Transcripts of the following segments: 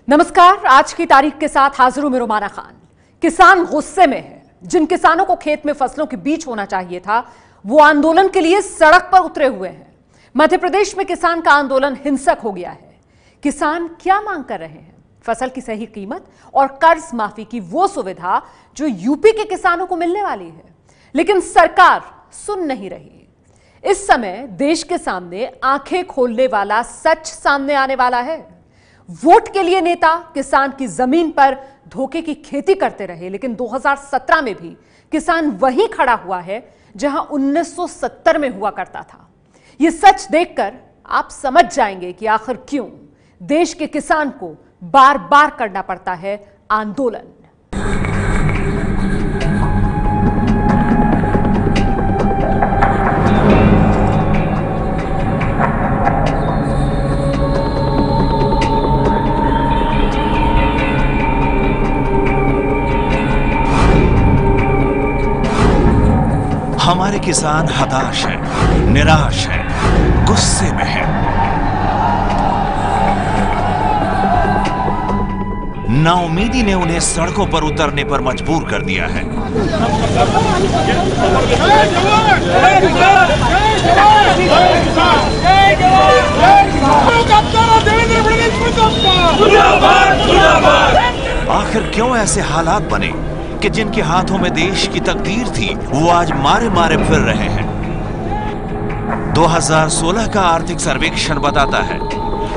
नमस्कार, आज की तारीख के साथ हाजिर हूं मैं रुमाना खान। किसान गुस्से में है। जिन किसानों को खेत में फसलों के बीच होना चाहिए था, वो आंदोलन के लिए सड़क पर उतरे हुए हैं। मध्य प्रदेश में किसान का आंदोलन हिंसक हो गया है। किसान क्या मांग कर रहे हैं? फसल की सही कीमत और कर्ज माफी की वो सुविधा जो यूपी के किसानों को मिलने वाली है, लेकिन सरकार सुन नहीं रही। इस समय देश के सामने आंखें खोलने वाला सच सामने आने वाला है। वोट के लिए नेता किसान की जमीन पर धोखे की खेती करते रहे, लेकिन 2017 में भी किसान वहीं खड़ा हुआ है जहां 1970 में हुआ करता था। यह सच देखकर आप समझ जाएंगे कि आखिर क्यों देश के किसान को बार बार करना पड़ता है आंदोलन। हमारे किसान हताश हैं, निराश हैं, गुस्से में हैं। नाउमीदी ने उन्हें सड़कों पर उतरने पर मजबूर कर दिया है। आखिर क्यों ऐसे हालात बने कि जिनके हाथों में देश की तकदीर थी, वो आज मारे मारे फिर रहे हैं। 2016 का आर्थिक सर्वेक्षण बताता है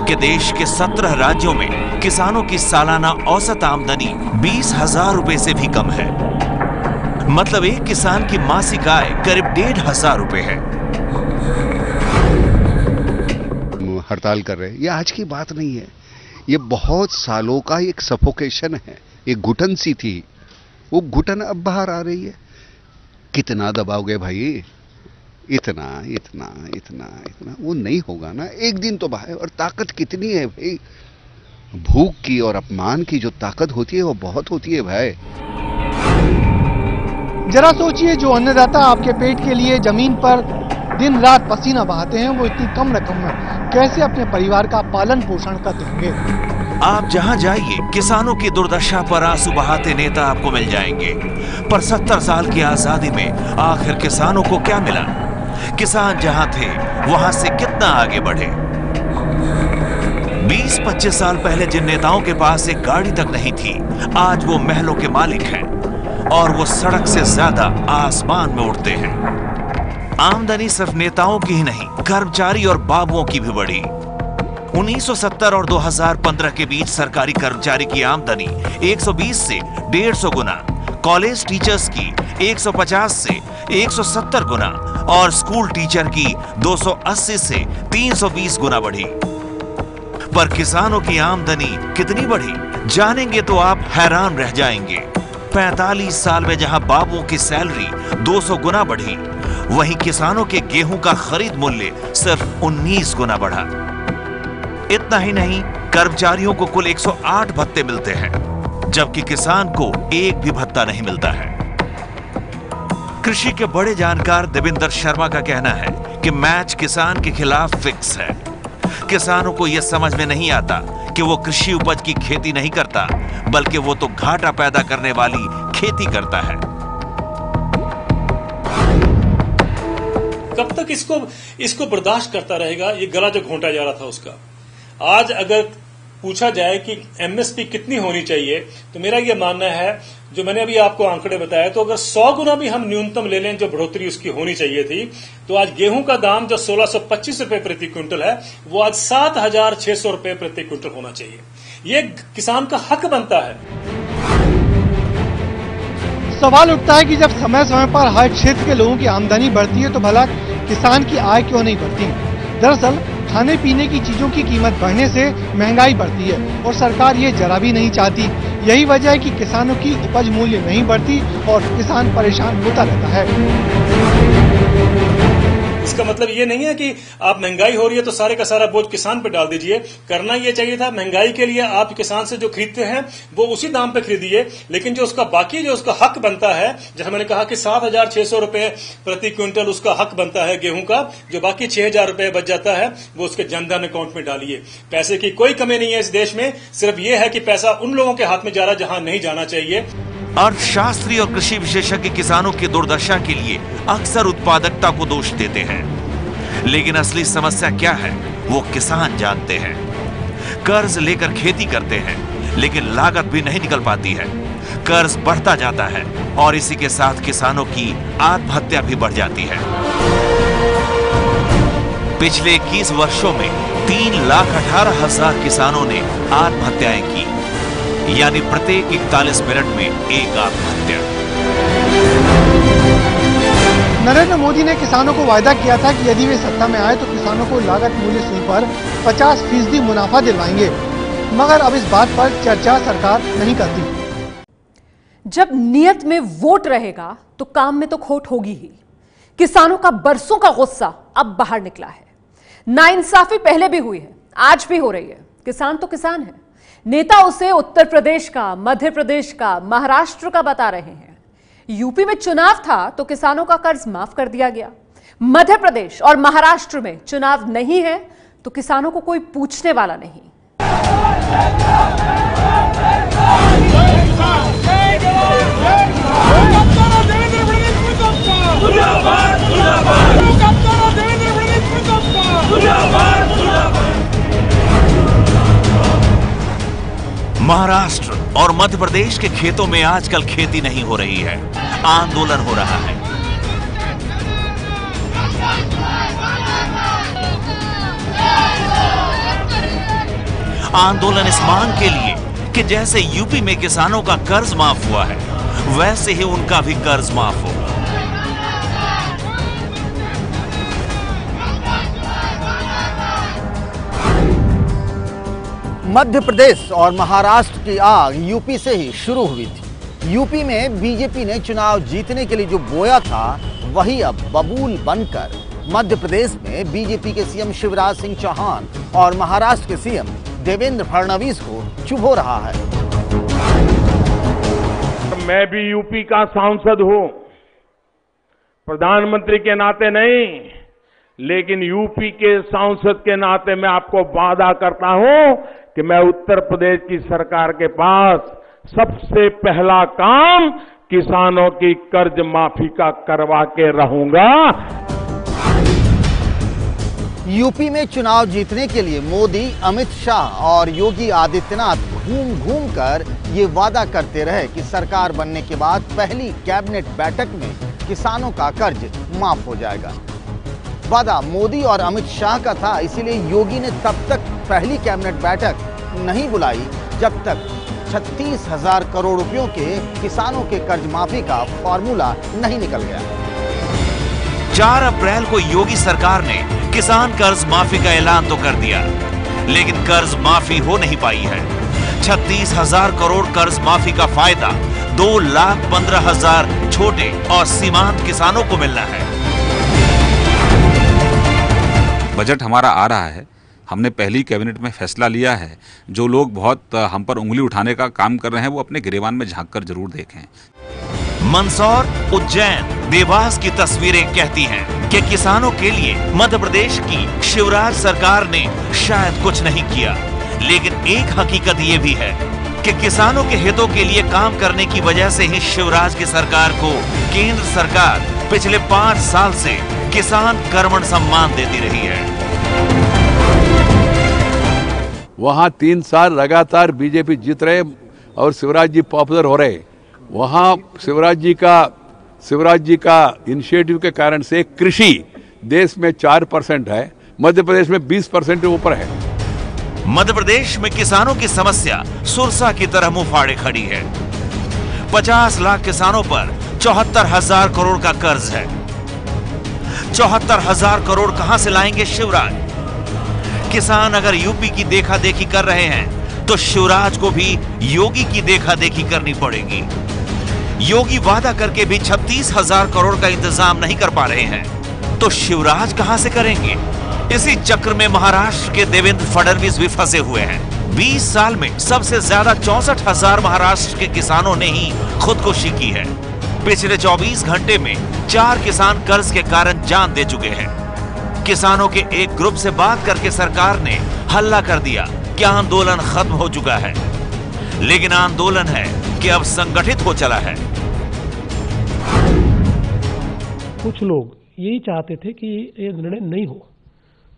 कि देश के 17 राज्यों में किसानों की सालाना औसत आमदनी 20,000 रुपए से भी कम है। मतलब एक किसान की मासिक आय करीब 1,500 रुपए है। हड़ताल कर रहे हैं, ये आज की बात नहीं है। ये बहुत सालों का एक सफोकेशन है, एक घुटन सी थी, वो घुटन अब बाहर आ रही है। कितना दबाओगे भाई? इतना इतना इतना इतना वो नहीं होगा ना, एक दिन तो बाहर। और ताकत कितनी है भाई? भूख की और अपमान की जो ताकत होती है वो बहुत होती है भाई। जरा सोचिए, जो अन्नदाता आपके पेट के लिए जमीन पर दिन रात पसीना बहाते हैं, वो इतनी कम रकम में कैसे अपने परिवार का पालन पोषण करते होंगे? आप जहां जाइए किसानों की दुर्दशा पर आंसू बहाते नेता आपको मिल जाएंगे। पर 70 साल की आजादी में आखिर किसानों को क्या मिला? किसान जहां थे वहां से कितना आगे बढ़े? 20-25 साल पहले जिन नेताओं के पास एक गाड़ी तक नहीं थी, आज वो महलों के मालिक हैं और वो सड़क से ज्यादा आसमान में उड़ते हैं। आमदनी सिर्फ नेताओं की ही नहीं, कर्मचारी और बाबुओं की भी बढ़ी। 1970 और 2015 के बीच सरकारी कर्मचारी की आमदनी 120 से 150 गुना, कॉलेज टीचर्स की 150 से 170 गुना और स्कूल टीचर की 280 से 320 गुना बढ़ी। पर किसानों की आमदनी कितनी बढ़ी, जानेंगे तो आप हैरान रह जाएंगे। 45 साल में जहां बाबुओं की सैलरी 200 गुना बढ़ी, वहीं किसानों के गेहूं का खरीद मूल्य सिर्फ 19 गुना बढ़ा। इतना ही नहीं, कर्मचारियों को कुल 108 भत्ते मिलते हैं, जबकि किसान को एक भी भत्ता नहीं मिलता है। कृषि के बड़े जानकार देवेंद्र शर्मा का कहना है कि मैच किसान के खिलाफ फिक्स है। किसानों को यह समझ में नहीं आता कि वो कृषि उपज की खेती नहीं करता, बल्कि वो तो घाटा पैदा करने वाली खेती करता है। कब तक इसको बर्दाश्त करता रहेगा? ये गला जो घोंटा जा रहा था उसका। आज अगर पूछा जाए कि एमएसपी कितनी होनी चाहिए, तो मेरा यह मानना है, जो मैंने अभी आपको आंकड़े बताया, तो अगर 100 गुना भी हम न्यूनतम ले लें जो बढ़ोतरी उसकी होनी चाहिए थी, तो आज गेहूं का दाम जो 1625 रुपए प्रति क्विंटल है, वो आज 7,600 रुपए प्रति क्विंटल होना चाहिए। ये किसान का हक बनता है। सवाल उठता है कि जब समय समय पर हर क्षेत्र के लोगों की आमदनी बढ़ती है, तो भला किसान की आय क्यों नहीं बढ़ती? दरअसल खाने पीने की चीजों की कीमत बढ़ने से महंगाई बढ़ती है और सरकार ये जरा भी नहीं चाहती। यही वजह है कि किसानों की उपज मूल्य नहीं बढ़ती और किसान परेशान होता रहता है। इसका मतलब मतलब ये नहीं है कि आप महंगाई हो रही है तो सारे का सारा बोझ किसान पे डाल दीजिए। करना ये चाहिए था, महंगाई के लिए आप किसान से जो खरीदते हैं वो उसी दाम पे खरीदिए, लेकिन जो उसका बाकी जो उसका हक बनता है, जैसे मैंने कहा कि 7,600 रुपए प्रति क्विंटल उसका हक बनता है गेहूं का, जो बाकी 6,000 रुपए बच जाता है वो उसके जनधन अकाउंट में डालिए। पैसे की कोई कमी नहीं है इस देश में, सिर्फ ये है कि पैसा उन लोगों के हाथ में जा रहा है जहां नहीं जाना चाहिए। अर्थशास्त्री और कृषि विशेषज्ञ किसानों की दुर्दशा के लिए अक्सर उत्पादकता को दोष देते हैं, लेकिन असली समस्या क्या है वो किसान जानते हैं। कर्ज लेकर खेती करते हैं, लेकिन लागत भी नहीं निकल पाती है। कर्ज बढ़ता जाता है और इसी के साथ किसानों की आत्महत्या भी बढ़ जाती है। पिछले 21 वर्षों में 3,18,000 किसानों ने आत्महत्याएं की, यानी प्रत्येक 41 मिनट में एक आत्महत्या। नरेंद्र मोदी ने किसानों को वायदा किया था कि यदि वे सत्ता में आए तो किसानों को लागत मूल्य सूची पर 50% मुनाफा दिलवाएंगे, मगर अब इस बात पर चर्चा सरकार नहीं करती। जब नियत में वोट रहेगा तो काम में तो खोट होगी ही। किसानों का बरसों का गुस्सा अब बाहर निकला है। नाइंसाफी पहले भी हुई है, आज भी हो रही है। किसान तो किसान है, नेता उसे उत्तर प्रदेश का, मध्य प्रदेश का, महाराष्ट्र का बता रहे हैं। यूपी में चुनाव था तो किसानों का कर्ज माफ कर दिया गया। मध्य प्रदेश और महाराष्ट्र में चुनाव नहीं है तो किसानों को कोई पूछने वाला नहीं। महाराष्ट्र और मध्य प्रदेश के खेतों में आजकल खेती नहीं हो रही है, आंदोलन हो रहा है। आंदोलन इस मांग के लिए कि जैसे यूपी में किसानों का कर्ज माफ हुआ है, वैसे ही उनका भी कर्ज माफ हो। मध्य प्रदेश और महाराष्ट्र की आग यूपी से ही शुरू हुई थी। यूपी में बीजेपी ने चुनाव जीतने के लिए जो बोया था वही अब बबूल बनकर मध्य प्रदेश में बीजेपी के सीएम शिवराज सिंह चौहान और महाराष्ट्र के सीएम देवेंद्र फडणवीस को चुभो रहा है। मैं भी यूपी का सांसद हूं, प्रधानमंत्री के नाते नहीं, लेकिन यूपी के सांसद के नाते मैं आपको वादा करता हूं कि मैं उत्तर प्रदेश की सरकार के पास सबसे पहला काम किसानों की कर्ज माफी का करवा के रहूंगा। यूपी में चुनाव जीतने के लिए मोदी, अमित शाह और योगी आदित्यनाथ घूम घूम कर ये वादा करते रहे कि सरकार बनने के बाद पहली कैबिनेट बैठक में किसानों का कर्ज माफ हो जाएगा। वादा मोदी और अमित शाह का था, इसीलिए योगी ने तब तक पहली कैबिनेट बैठक नहीं बुलाई जब तक 36,000 करोड़ रुपयों के किसानों के कर्ज माफी का फॉर्मूला नहीं निकल गया। 4 अप्रैल को योगी सरकार ने किसान कर्ज माफी का ऐलान तो कर दिया, लेकिन कर्ज माफी हो नहीं पाई है। 36,000 करोड़ कर्ज माफी का फायदा 2,15,000 छोटे और सीमांत किसानों को मिलना है। बजट हमारा आ रहा है, हमने पहली कैबिनेट में फैसला लिया है। जो लोग बहुत हम पर उंगली उठाने का काम कर रहे हैं वो अपने गिरेबान में झांककर जरूर देखें। मंदसौर, उज्जैन, देवास की तस्वीरें कहती हैं कि किसानों के लिए मध्य प्रदेश की शिवराज सरकार ने शायद कुछ नहीं किया, लेकिन एक हकीकत ये भी है कि किसानों के हितों के लिए काम करने की वजह से ही शिवराज की सरकार को केंद्र सरकार पिछले 5 साल से किसान कर्मण सम्मान देती रही है। वहां 3 साल लगातार बीजेपी जीत रहे और शिवराज जी पॉपुलर हो रहे। वहां शिवराज जी का इनिशिएटिव के कारण से कृषि देश में 4% है, मध्य प्रदेश में 20% के ऊपर है। मध्य प्रदेश में किसानों की समस्या सुरसा की तरह मुंह फाड़े खड़ी है। 50 लाख किसानों पर 74,000 करोड़ का कर्ज है। 74,000 करोड़ कहां से लाएंगे शिवराज? किसान अगर यूपी की देखा देखी कर रहे हैं तो शिवराज को भी योगी की देखा देखी करनी पड़ेगी। योगी वादा करके भी 36,000 करोड़ का इंतजाम नहीं कर पा रहे हैं। तो शिवराज कहां से करेंगे? इसी चक्र में महाराष्ट्र के देवेंद्र फडणवीस भी फंसे हुए हैं। 20 साल में सबसे ज्यादा 64,000 महाराष्ट्र के किसानों ने ही खुदकुशी की है। पिछले 24 घंटे में 4 किसान कर्ज के कारण जान दे चुके हैं। किसानों के एक ग्रुप से बात करके सरकार ने हल्ला कर दिया कि आंदोलन खत्म हो चुका है, लेकिन आंदोलन है कि अब संगठित हो चला है। कुछ लोग यही चाहते थे कि ये निर्णय नहीं हो,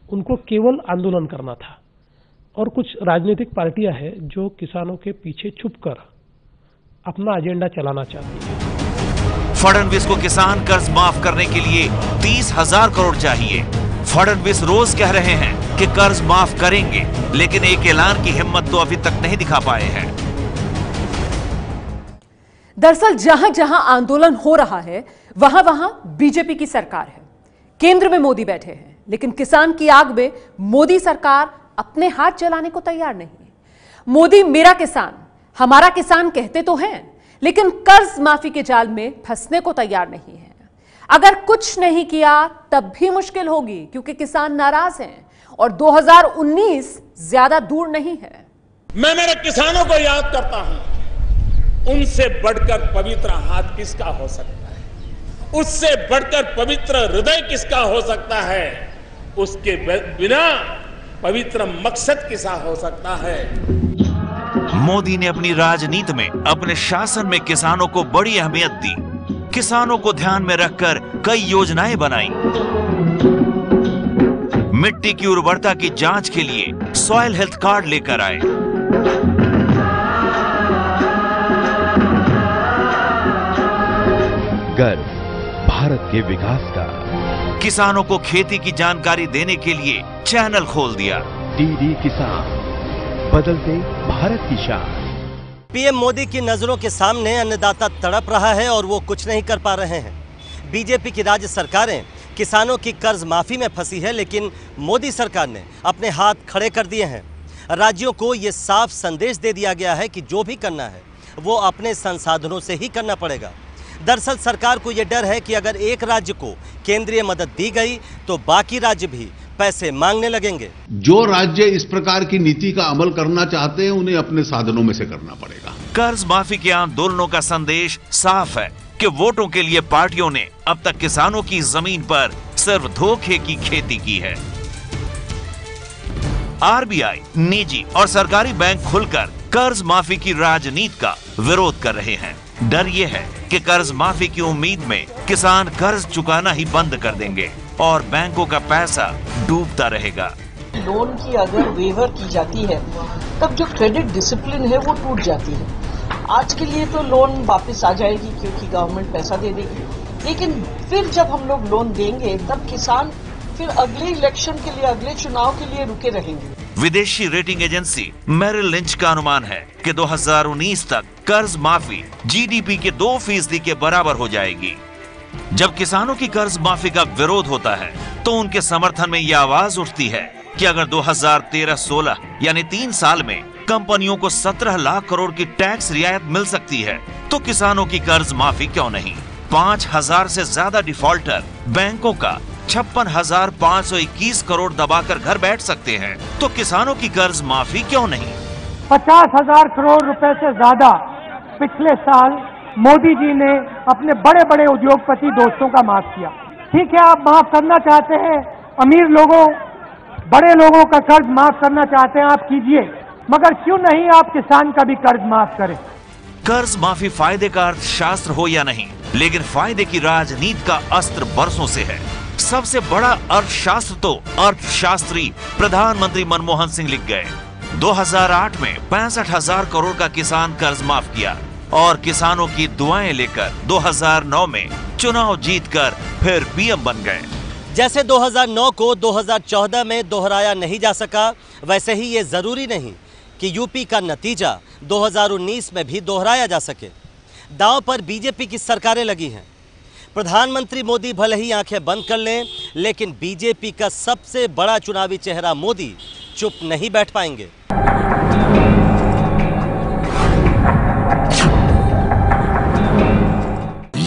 उनको केवल आंदोलन करना था। और कुछ राजनीतिक पार्टियां हैं जो किसानों के पीछे छुपकर अपना एजेंडा चलाना चाहती है। फडणवीस को किसान कर्ज माफ करने के लिए 30,000 करोड़ चाहिए। फडणवीस रोज कह रहे हैं कि कर्ज माफ करेंगे, लेकिन एक ऐलान की हिम्मत तो अभी तक नहीं दिखा पाए हैं। दरअसल जहां जहां आंदोलन हो रहा है वहां वहां बीजेपी की सरकार है, केंद्र में मोदी बैठे हैं, लेकिन किसान की आग में मोदी सरकार अपने हाथ जलाने को तैयार नहीं है। मोदी मेरा किसान, हमारा किसान कहते तो हैं, लेकिन कर्ज माफी के जाल में फंसने को तैयार नहीं है। अगर कुछ नहीं किया तब भी मुश्किल होगी, क्योंकि किसान नाराज हैं और 2019 ज्यादा दूर नहीं है। मैं मेरे किसानों को याद करता हूं, उनसे बढ़कर पवित्र हाथ किसका हो सकता है, उससे बढ़कर पवित्र हृदय किसका हो सकता है, उसके बिना पवित्र मकसद किसा हो सकता है। मोदी ने अपनी राजनीति में, अपने शासन में किसानों को बड़ी अहमियत दी। किसानों को ध्यान में रखकर कई योजनाएं बनाई। मिट्टी की उर्वरता की जांच के लिए सॉइल हेल्थ कार्ड लेकर आए। गर्व भारत के विकास का। किसानों को खेती की जानकारी देने के लिए चैनल खोल दिया। डीडी किसान, बदलते भारत की शान। पीएम मोदी की नजरों के सामने अन्नदाता तड़प रहा है और वो कुछ नहीं कर पा रहे हैं। बीजेपी की राज्य सरकारें किसानों की कर्ज माफी में फंसी है, लेकिन मोदी सरकार ने अपने हाथ खड़े कर दिए हैं। राज्यों को ये साफ संदेश दे दिया गया है कि जो भी करना है वो अपने संसाधनों से ही करना पड़ेगा। दरअसल सरकार को ये डर है कि अगर एक राज्य को केंद्रीय मदद दी गई तो बाकी राज्य भी पैसे मांगने लगेंगे। जो राज्य इस प्रकार की नीति का अमल करना चाहते हैं उन्हें अपने साधनों में से करना पड़ेगा। कर्ज माफी के आंदोलनों का संदेश साफ है कि वोटों के लिए पार्टियों ने अब तक किसानों की जमीन पर सिर्फ धोखे की खेती की है। आरबीआई, निजी और सरकारी बैंक खुलकर कर्ज माफी की राजनीति का विरोध कर रहे हैं। डर ये है कि कर्ज माफी की उम्मीद में किसान कर्ज चुकाना ही बंद कर देंगे और बैंकों का पैसा डूबता रहेगा। लोन की अगर वेवर की जाती है तब जो क्रेडिट डिसिप्लिन है वो टूट जाती है। आज के लिए तो लोन वापस आ जाएगी क्योंकि गवर्नमेंट पैसा दे देगी, लेकिन फिर जब हम लोग लोन देंगे तब किसान फिर अगले इलेक्शन के लिए, अगले चुनाव के लिए रुके रहेंगे। विदेशी रेटिंग एजेंसी मेरिल लिंच का अनुमान है कि 2019 तक कर्ज माफी जीडीपी के 2% के बराबर हो जाएगी। जब किसानों की कर्ज माफी का विरोध होता है तो उनके समर्थन में यह आवाज उठती है कि अगर 2013-16 यानी 3 साल में कंपनियों को 17 लाख करोड़ की टैक्स रियायत मिल सकती है तो किसानों की कर्ज माफी क्यों नहीं। 5,000 से ज्यादा डिफॉल्टर बैंकों का 56,521 करोड़ दबाकर घर बैठ सकते हैं तो किसानों की कर्ज माफी क्यों नहीं। 50,000 करोड़ रुपए से ज्यादा पिछले साल मोदी जी ने अपने बड़े बड़े उद्योगपति दोस्तों का माफ किया। ठीक है, आप माफ करना चाहते हैं, अमीर लोगों, बड़े लोगों का कर्ज माफ करना चाहते हैं, आप कीजिए, मगर क्यों नहीं आप किसान का भी कर्ज माफ करें। कर्ज माफी फायदे का अर्थशास्त्र हो या नहीं, लेकिन फायदे की राजनीति का अस्त्र बरसों से है। सबसे बड़ा अर्थशास्त्र तो अर्थशास्त्री प्रधानमंत्री मनमोहन सिंह लिख गए। 2008 में 65,000 करोड़ का किसान कर्ज माफ किया और किसानों की दुआएं लेकर 2009 में चुनाव जीतकर फिर पीएम बन गए। जैसे 2009 को 2014 में दोहराया नहीं जा सका, वैसे ही ये जरूरी नहीं कि यूपी का नतीजा 2019 में भी दोहराया जा सके। दांव पर बीजेपी की सरकारें लगी हैं। प्रधानमंत्री मोदी भले ही आंखें बंद कर लें, लेकिन बीजेपी का सबसे बड़ा चुनावी चेहरा मोदी चुप नहीं बैठ पाएंगे।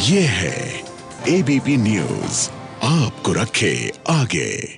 ये है एबीपी न्यूज़, आप आपको रखे आगे।